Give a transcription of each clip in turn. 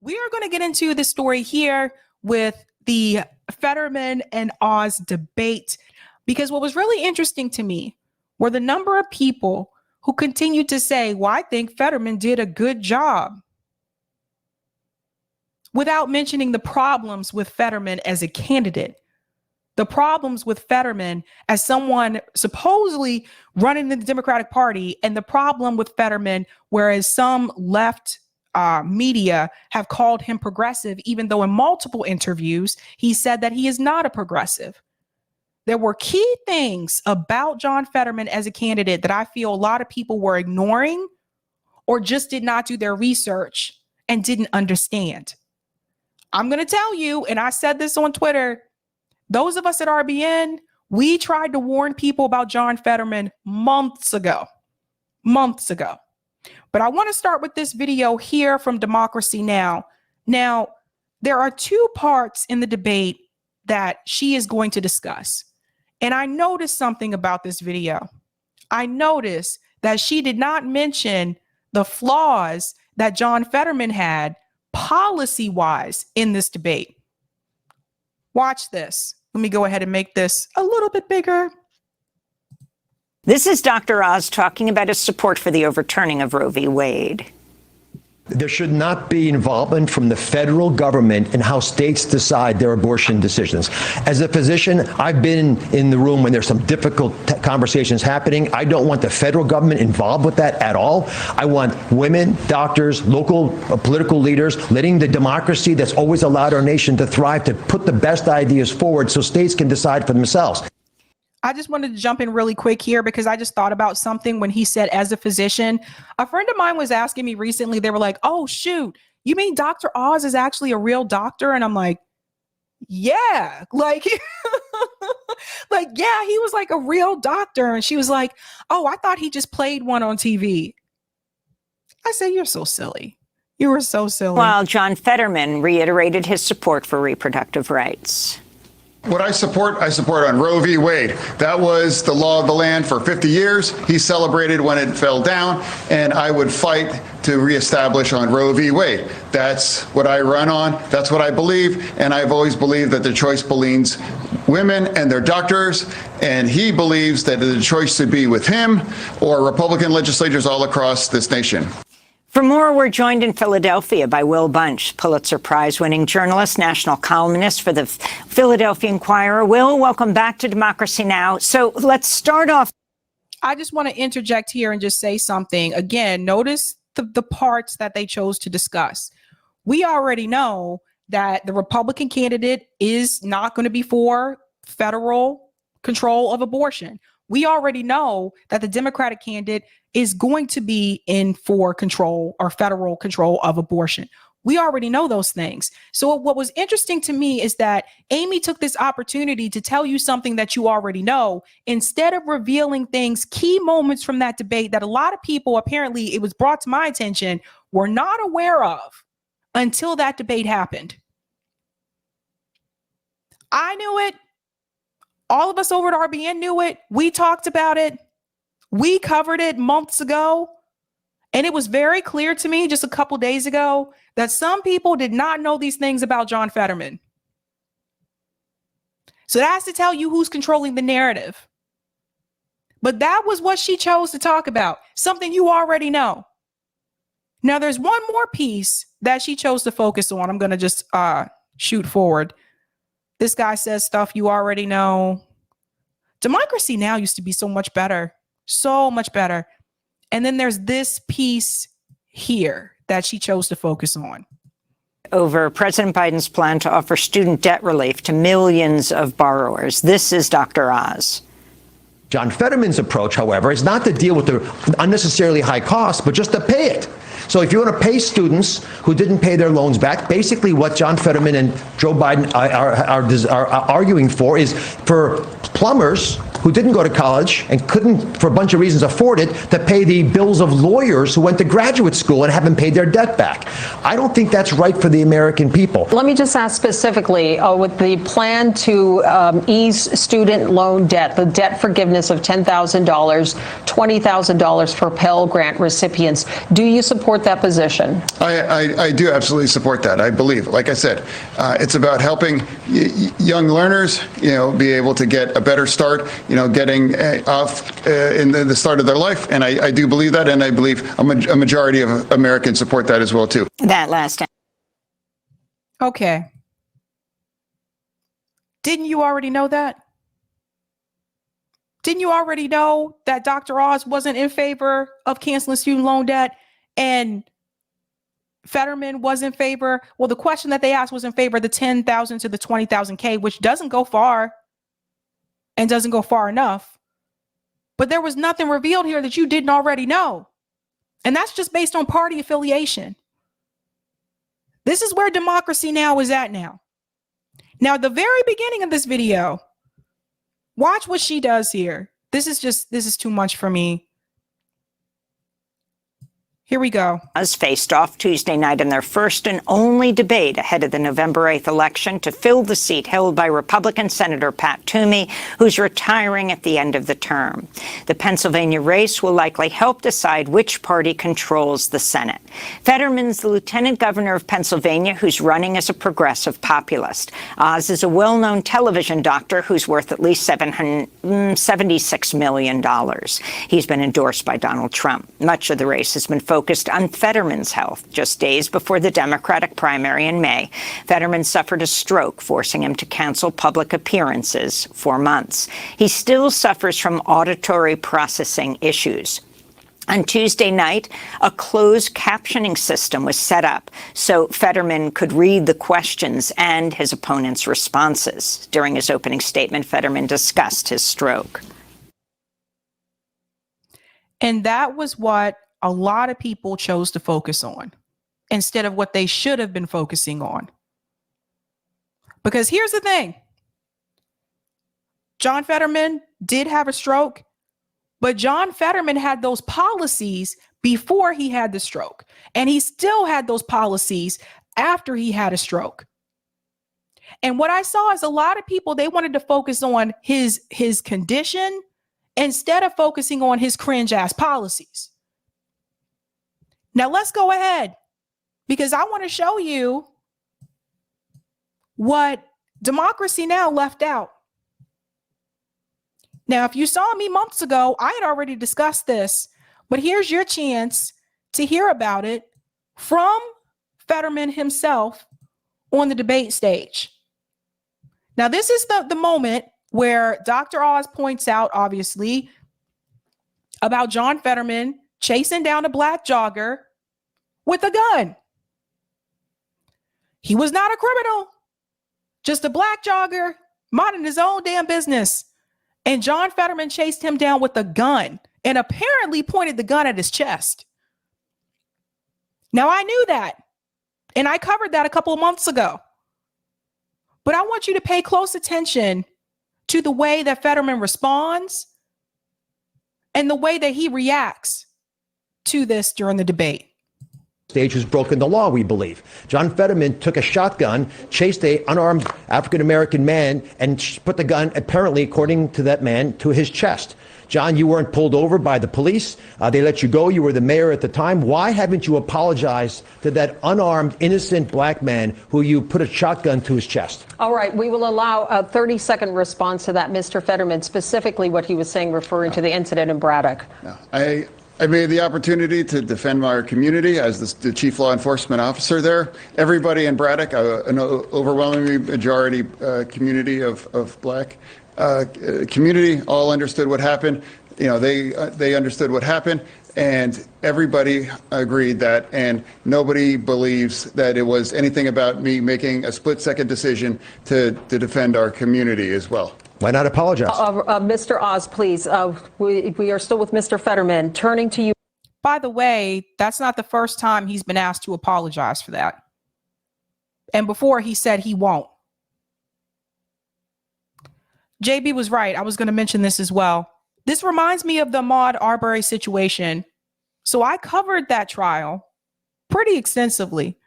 We are going to get into the story here with the Fetterman and Oz debate, because what was really interesting to me were the number of people who continued to say, well, I think Fetterman did a good job, without mentioning the problems with Fetterman as a candidate, the problems with Fetterman as someone supposedly running the Democratic Party, and the problem with Fetterman, whereas some left media have called him progressive, even though in multiple interviews he said that he is not a progressive. There were key things about John Fetterman as a candidate that I feel a lot of people were ignoring or just did not do their research and didn't understand. I'm going to tell you, and I said this on Twitter, those of us at RBN, we tried to warn people about John Fetterman months ago. But I want to start with this video here from Democracy Now! Now, there are two parts in the debate that she is going to discuss. And I noticed something about this video. I noticed that she did not mention the flaws that John Fetterman had policy-wise in this debate. Watch this. Let me go ahead and make this a little bit bigger. This is Dr. Oz talking about his support for the overturning of Roe v. Wade. There should not be involvement from the federal government in how states decide their abortion decisions. As a physician, I've been in the room when there's some difficult conversations happening. I don't want the federal government involved with that at all. I want women, doctors, local political leaders, letting the democracy that's always allowed our nation to thrive, to put the best ideas forward so states can decide for themselves. I just wanted to jump in really quick here because I just thought about something when he said, as a physician. A friend of mine was asking me recently, they were like, oh, shoot, you mean Dr. Oz is actually a real doctor? And I'm like, yeah, like, yeah, he was like a real doctor. And she was like, oh, I thought he just played one on TV. I said, you're so silly. You were so silly. While John Fetterman reiterated his support for reproductive rights. What I support on Roe v. Wade. That was the law of the land for 50 years. He celebrated when it fell down, and I would fight to reestablish on Roe v. Wade. That's what I run on. That's what I believe, and I've always believed that the choice belongs women and their doctors, and he believes that the choice should be with him or Republican legislators all across this nation. For more, we're joined in Philadelphia by Will Bunch, Pulitzer Prize-winning journalist, national columnist for the Philadelphia Inquirer. Will, welcome back to Democracy Now! So let's start off. I just want to interject here and just say something. Again, notice the parts that they chose to discuss. We already know that the Republican candidate is not going to be for federal control of abortion. We already know that the Democratic candidate is going to be in for control or federal control of abortion. We already know those things. So what was interesting to me is that Amy took this opportunity to tell you something that you already know, instead of revealing things, key moments from that debate that a lot of people, apparently it was brought to my attention, were not aware of until that debate happened. I knew it. All of us over at RBN knew it. We talked about it. We covered it months ago. And it was very clear to me just a couple days ago that some people did not know these things about John Fetterman. So that's to tell you who's controlling the narrative. But that was what she chose to talk about, something you already know. Now, there's one more piece that she chose to focus on. I'm going to just shoot forward. This guy says stuff you already know. Democracy Now! Used to be so much better. So much better. And then there's this piece here that she chose to focus on. Over President Biden's plan to offer student debt relief to millions of borrowers. This is Dr. Oz. John Fetterman's approach, however, is not to deal with the unnecessarily high costs, but just to pay it. So if you want to pay students who didn't pay their loans back, basically what John Fetterman and Joe Biden are arguing for is for plumbers who didn't go to college and couldn't, for a bunch of reasons, afford it to pay the bills of lawyers who went to graduate school and haven't paid their debt back. I don't think that's right for the American people. Let me just ask specifically, with the plan to ease student loan debt, the debt forgiveness of $10,000, $20,000 for Pell Grant recipients, do you support that position? I do absolutely support that. I believe, like I said, it's about helping young learners, be able to get a better start, getting off in the start of their life. And I do believe that, and I believe a majority of Americans support that as well, too. That last time. Okay. Didn't you already know that? Didn't you already know that Dr. Oz wasn't in favor of canceling student loan debt and Fetterman was in favor? Well, the question that they asked was in favor of the 10,000 to the 20,000 K, which doesn't go far and doesn't go far enough. But there was nothing revealed here that you didn't already know. And that's just based on party affiliation. This is where Democracy Now! Is at now. Now, the very beginning of this video, watch what she does here. This is too much for me. Here we go. Oz faced off Tuesday night in their first and only debate ahead of the November 8th election to fill the seat held by Republican Senator Pat Toomey, who's retiring at the end of the term. The Pennsylvania race will likely help decide which party controls the Senate. Fetterman's the lieutenant governor of Pennsylvania, who's running as a progressive populist. Oz is a well-known television doctor who's worth at least $76 million. He's been endorsed by Donald Trump. Much of the race has been focused on Fetterman's health. Just days before the Democratic primary in May, Fetterman suffered a stroke, forcing him to cancel public appearances for months. He still suffers from auditory processing issues. On Tuesday night, a closed captioning system was set up so Fetterman could read the questions and his opponent's responses. During his opening statement, Fetterman discussed his stroke. And that was what a lot of people chose to focus on instead of what they should have been focusing on. Because here's the thing. John Fetterman did have a stroke, but John Fetterman had those policies before he had the stroke, and he still had those policies after he had a stroke. And what I saw is a lot of people, they wanted to focus on his condition instead of focusing on his cringe ass policies. Now let's go ahead, because I want to show you what Democracy Now! Left out. Now, if you saw me months ago, I had already discussed this, but here's your chance to hear about it from Fetterman himself on the debate stage. Now, this is the moment where Dr. Oz points out, obviously, about John Fetterman chasing down a black jogger with a gun. He was not a criminal, just a black jogger minding his own damn business. And John Fetterman chased him down with a gun and apparently pointed the gun at his chest. Now, I knew that, and I covered that a couple of months ago. But I want you to pay close attention to the way that Fetterman responds and the way that he reacts to this during the debate. Stage has broken the law, we believe. John Fetterman took a shotgun, chased an unarmed African-American man, and put the gun, apparently, according to that man, to his chest. John, you weren't pulled over by the police. They let you go. You were the mayor at the time. Why haven't you apologized to that unarmed, innocent black man who you put a shotgun to his chest? All right. We will allow a 30-second response to that, Mr. Fetterman, specifically what he was saying, referring to the incident in Braddock. No, I made the opportunity to defend our community as the chief law enforcement officer there. Everybody in Braddock, an overwhelmingly majority community of black community, all understood what happened. They understood what happened, and everybody agreed that, and nobody believes that it was anything about me making a split-second decision to defend our community as well. Why not apologize? Mr. Oz, please. We are still with Mr. Fetterman. Turning to you. By the way, that's not the first time he's been asked to apologize for that. And before, he said he won't. JB was right. I was going to mention this as well. This reminds me of the Ahmaud Arbery situation. So I covered that trial pretty extensively.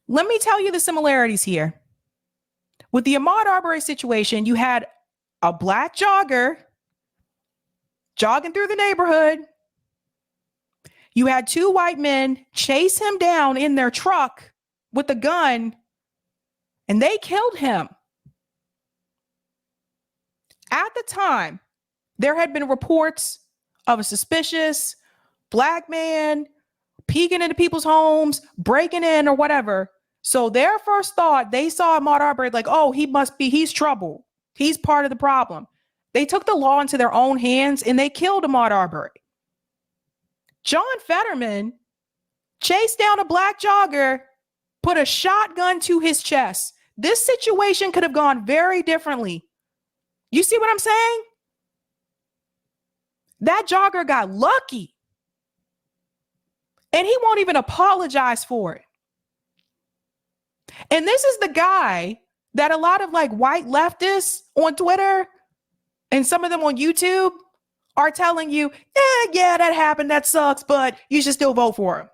Let me tell you the similarities here. With the Ahmaud Arbery situation, you had a black jogger jogging through the neighborhood. You had two white men chase him down in their truck with a gun, and they killed him. At the time, there had been reports of a suspicious black man peeking into people's homes, breaking in or whatever. So their first thought, they saw Ahmaud Arbery like, oh, he's trouble. He's part of the problem. They took the law into their own hands and they killed Ahmaud Arbery. John Fetterman chased down a black jogger, put a shotgun to his chest. This situation could have gone very differently. You see what I'm saying? That jogger got lucky. And he won't even apologize for it. And this is the guy that a lot of like white leftists on Twitter and some of them on YouTube are telling you, yeah, that happened. That sucks, but you should still vote for him.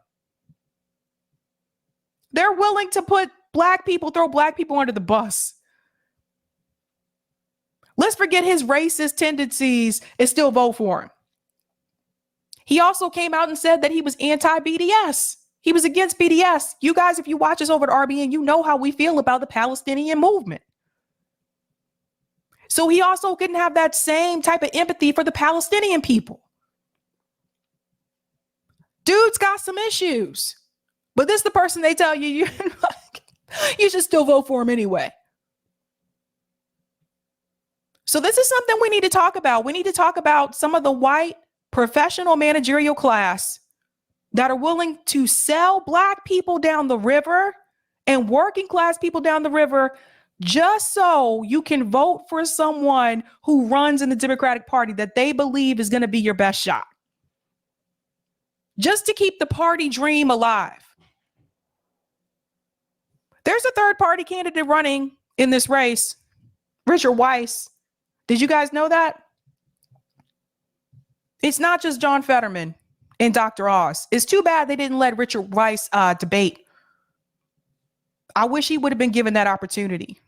They're willing to throw black people under the bus. Let's forget his racist tendencies and still vote for him. He also came out and said that he was anti-BDS. He was against BDS. You guys, if you watch us over at RBN, you know how we feel about the Palestinian movement. So he also couldn't have that same type of empathy for the Palestinian people. Dude's got some issues, but this is the person they tell you you should still vote for him anyway. So this is something we need to talk about. We need to talk about some of the white professional managerial class that are willing to sell black people down the river and working class people down the river just so you can vote for someone who runs in the Democratic Party that they believe is going to be your best shot. Just to keep the party dream alive. There's a third party candidate running in this race, Richard Weiss. Did you guys know that? It's not just John Fetterman and Dr. Oz. It's too bad they didn't let Richard Weiss debate. I wish he would have been given that opportunity.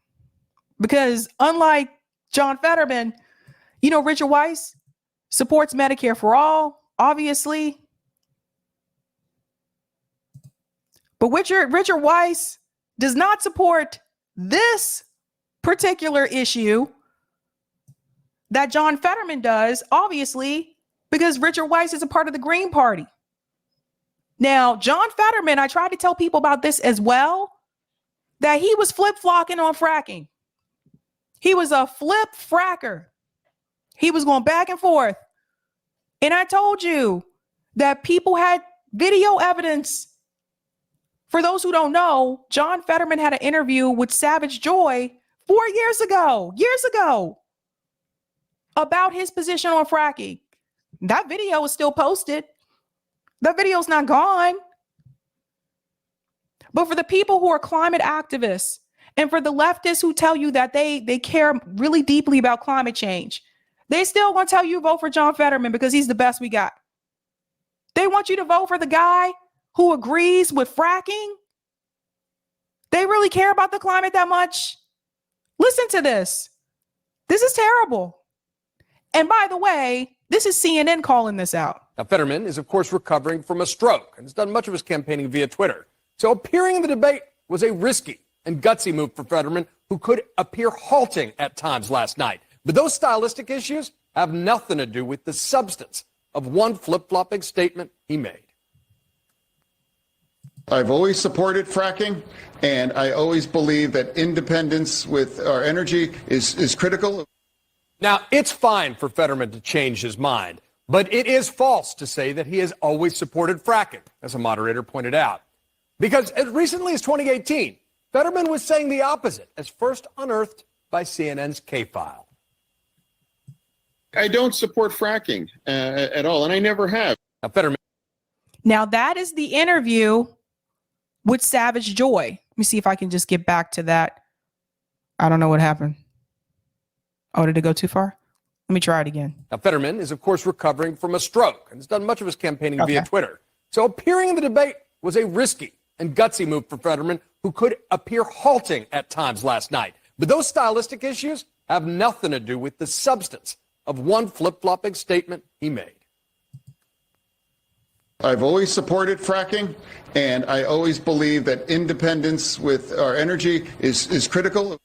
Because unlike John Fetterman, Richard Weiss supports Medicare for all, obviously. But Richard Weiss does not support this particular issue that John Fetterman does, obviously, because Richard Weiss is a part of the Green Party. Now, John Fetterman, I tried to tell people about this as well, that he was flip-flocking on fracking. He was a flip fracker. He was going back and forth. And I told you that people had video evidence. For those who don't know, John Fetterman had an interview with Savage Joy 4 years ago, about his position on fracking. That video is still posted. That video's not gone. But for the people who are climate activists and for the leftists who tell you that they care really deeply about climate change, they still want to tell you vote for John Fetterman because he's the best we got. They want you to vote for the guy who agrees with fracking. They really care about the climate that much. Listen to this. This is terrible. And by the way, this is CNN calling this out. Now, Fetterman is, of course, recovering from a stroke and has done much of his campaigning via Twitter. So appearing in the debate was a risky and gutsy move for Fetterman, who could appear halting at times last night. But those stylistic issues have nothing to do with the substance of one flip-flopping statement he made. I've always supported fracking, and I always believe that independence with our energy is critical. Now, it's fine for Fetterman to change his mind, but it is false to say that he has always supported fracking, as a moderator pointed out. Because as recently as 2018, Fetterman was saying the opposite, as first unearthed by CNN's K-File. I don't support fracking at all, and I never have. Now, Fetterman. Now, that is the interview with Savage Joy. Let me see if I can just get back to that. I don't know what happened. Oh, did it go too far? Let me try it again. Now, Fetterman is, of course, recovering from a stroke and has done much of his campaigning via Twitter. So appearing in the debate was a risky and gutsy move for Fetterman, who could appear halting at times last night. But those stylistic issues have nothing to do with the substance of one flip-flopping statement he made. I've always supported fracking, and I always believe that independence with our energy is critical.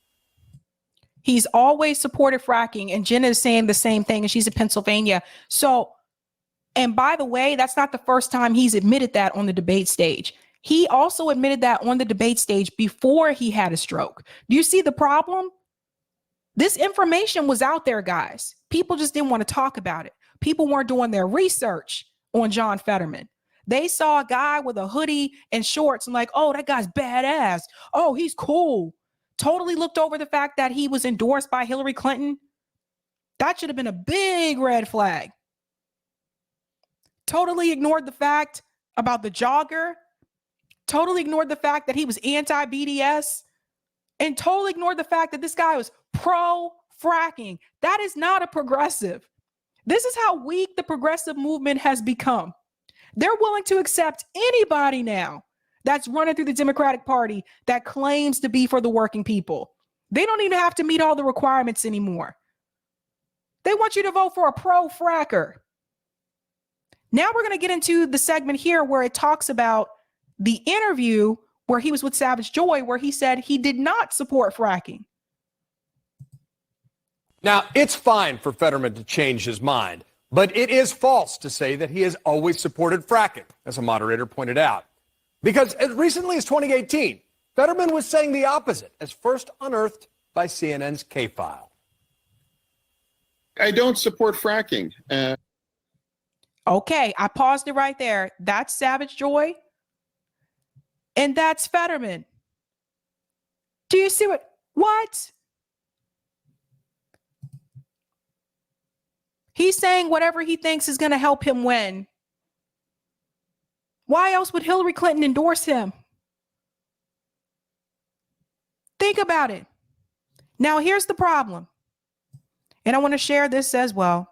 He's always supported fracking, and Jenna is saying the same thing, and she's in Pennsylvania. So, and by the way, that's not the first time he's admitted that on the debate stage. He also admitted that on the debate stage before he had a stroke. Do you see the problem? This information was out there, guys. People just didn't want to talk about it. People weren't doing their research on John Fetterman. They saw a guy with a hoodie and shorts and like, oh, that guy's badass. Oh, he's cool. Totally looked over the fact that he was endorsed by Hillary Clinton. That should have been a big red flag. Totally ignored the fact about the jogger. Totally ignored the fact that he was anti-BDS. And totally ignored the fact that this guy was pro-fracking. That is not a progressive. This is how weak the progressive movement has become. They're willing to accept anybody now that's running through the Democratic Party that claims to be for the working people. They don't even have to meet all the requirements anymore. They want you to vote for a pro-fracker. Now we're going to get into the segment here where it talks about the interview where he was with Savage Joy, where he said he did not support fracking. Now, it's fine for Fetterman to change his mind, but it is false to say that he has always supported fracking, as a moderator pointed out. Because as recently as 2018, Fetterman was saying the opposite, as first unearthed by CNN's K-File. I don't support fracking. Okay, I paused it right there. That's Savage Joy. And that's Fetterman. Do you see what? He's saying whatever he thinks is going to help him win. Why else would Hillary Clinton endorse him? Think about it. Now, here's the problem. And I want to share this as well.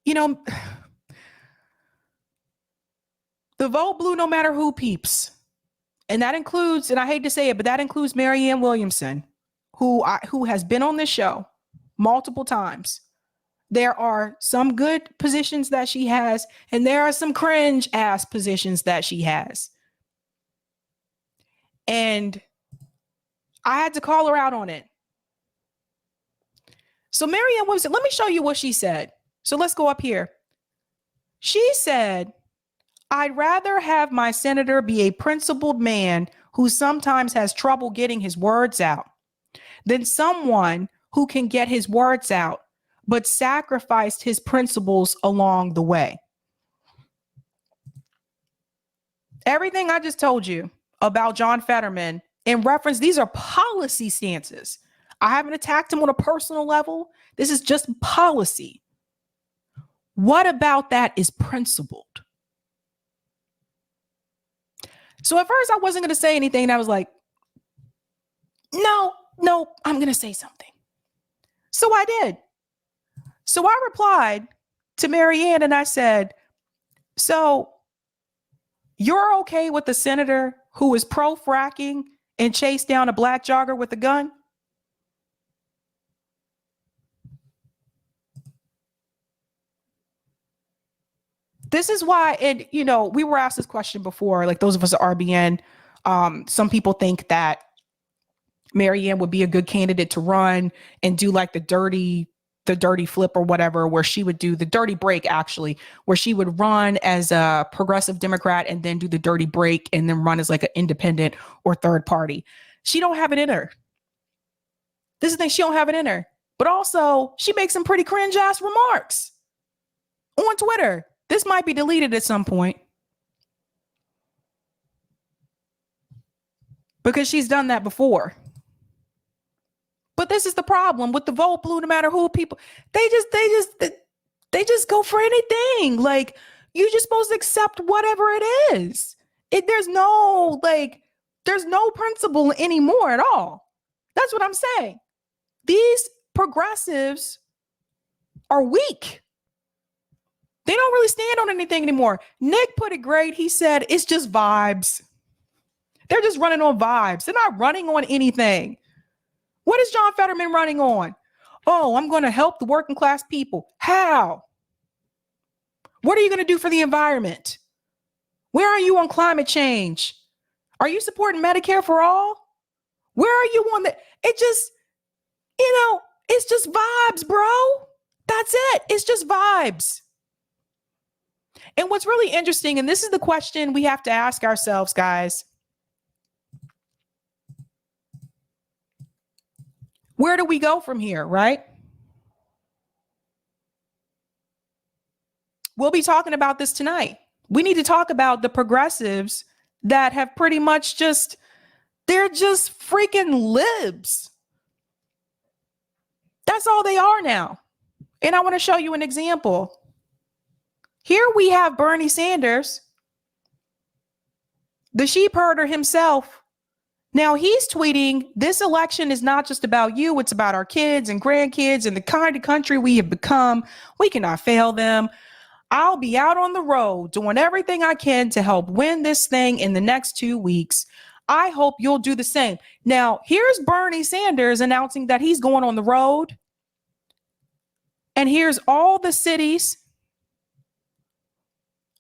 You know, the vote blue no matter who peeps. And that includes, and I hate to say it, but that includes Marianne Williamson, who has been on this show multiple times. There are some good positions that she has, and there are some cringe ass positions that she has. And I had to call her out on it. So Marianne Williamson, let me show you what she said. So let's go up here. She said, I'd rather have my senator be a principled man who sometimes has trouble getting his words out than someone who can get his words out but sacrificed his principles along the way. Everything I just told you about John Fetterman in reference, these are policy stances. I haven't attacked him on a personal level. This is just policy. What about that is principled? So at first I wasn't going to say anything. And I was like, no, I'm going to say something. So I did. So I replied to Marianne and I said, so you're okay with the senator who is pro-fracking and chased down a black jogger with a gun? This is why, and you know, we were asked this question before, like those of us at RBN, some people think that Marianne would be a good candidate to run and do like the dirty flip or whatever, where she would do the dirty break, actually, where she would run as a progressive Democrat and then do the dirty break and then run as like an independent or third party. She don't have it in her. This is the thing, she don't have it in her. But also, she makes some pretty cringe ass remarks on Twitter. This might be deleted at some point because she's done that before. But this is the problem with the vote blue, no matter who people, they just go for anything. Like, you're just supposed to accept whatever it is. There's no principle anymore at all. That's what I'm saying. these progressives are weak. They don't really stand on anything anymore. Nick put it great. He said, it's just vibes. They're just running on vibes. They're not running on anything. What is John Fetterman running on? Oh, I'm going to help the working class people. How? What are you going to do for the environment? Where are you on climate change? Are you supporting Medicare for all? Where are you on the, it just, it's just vibes, bro. That's it. It's just vibes. And what's really interesting, and this is the question we have to ask ourselves, guys. Where do we go from here, right? We'll be talking about this tonight. We need to talk about the progressives that have pretty much they're just freaking libs. That's all they are now. And I want to show you an example. Here we have Bernie Sanders, the sheep herder himself. Now he's tweeting, this election is not just about you, it's about our kids and grandkids and the kind of country we have become. We cannot fail them. I'll be out on the road doing everything I can to help win this thing in the next 2 weeks. I hope you'll do the same. Now, here's Bernie Sanders announcing that he's going on the road. And here's all the cities,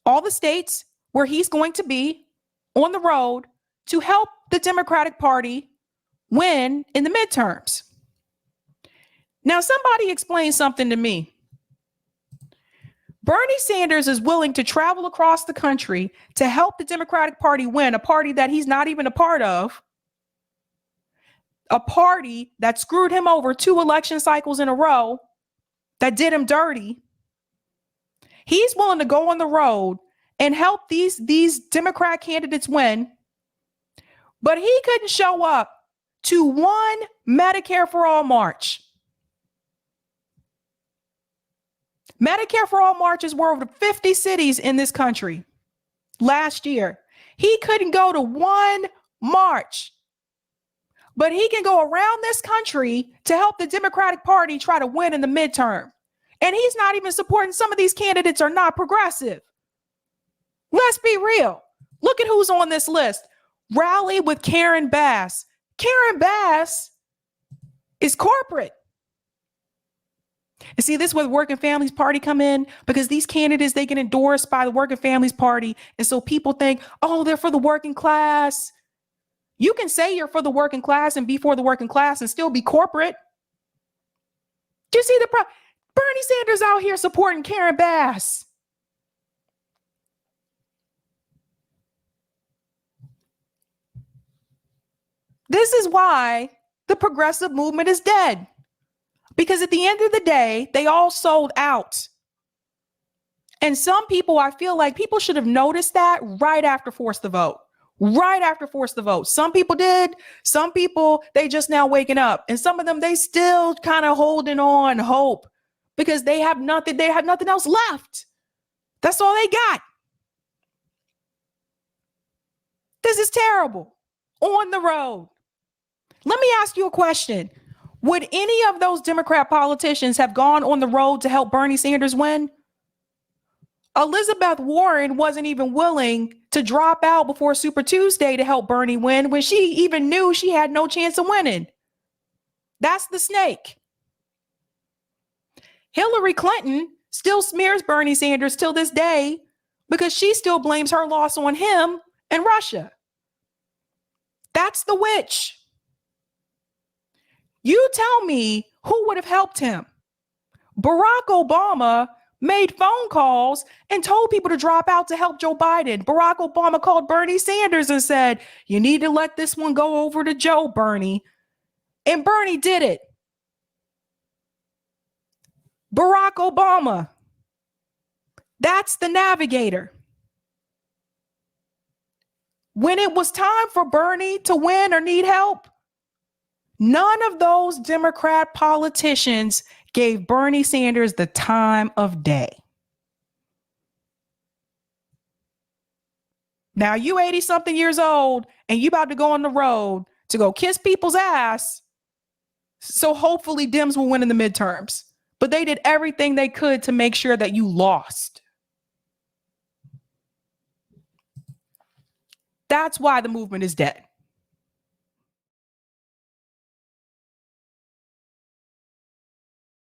all the states where he's going to be on the road to help the Democratic Party win in the midterms. Now, somebody explain something to me. Bernie Sanders is willing to travel across the country to help the Democratic Party win, a party that he's not even a part of, a party that screwed him over 2 election cycles in a row, that did him dirty. He's willing to go on the road and help these Democrat candidates win, but he couldn't show up to one Medicare for All march. Medicare for All marches were over 50 cities in this country last year. He couldn't go to one march, but he can go around this country to help the Democratic Party try to win in the midterm. And he's not even supporting, some of these candidates are not progressive. Let's be real. Look at who's on this list. Rally with Karen Bass. Karen Bass is corporate. And see, this is where the Working Families Party come in, because these candidates, they get endorsed by the Working Families Party. And so people think, oh, they're for the working class. You can say you're for the working class and be for the working class and still be corporate. Do you see the problem? Bernie Sanders out here supporting Karen Bass. This is why the progressive movement is dead. Because at the end of the day, they all sold out. And some people, I feel like people should have noticed that right after Force the Vote. Right after Force the Vote. Some people did. Some people, they just now waking up. And some of them, they still kind of holding on hope because they have nothing else left. That's all they got. This is terrible. On the road. Let me ask you a question. Would any of those Democrat politicians have gone on the road to help Bernie Sanders win? Elizabeth Warren wasn't even willing to drop out before Super Tuesday to help Bernie win when she even knew she had no chance of winning. That's the snake. Hillary Clinton still smears Bernie Sanders till this day because she still blames her loss on him and Russia. That's the witch. You tell me who would have helped him. Barack Obama made phone calls and told people to drop out to help Joe Biden. Barack Obama called Bernie Sanders and said, you need to let this one go over to Joe, Bernie. And Bernie did it. Barack Obama. That's the navigator. When it was time for Bernie to win or need help, none of those Democrat politicians gave Bernie Sanders the time of day. Now you 80-something years old and you about to go on the road to go kiss people's ass So hopefully Dems will win in the midterms. But they did everything they could to make sure that you lost. That's why the movement is dead.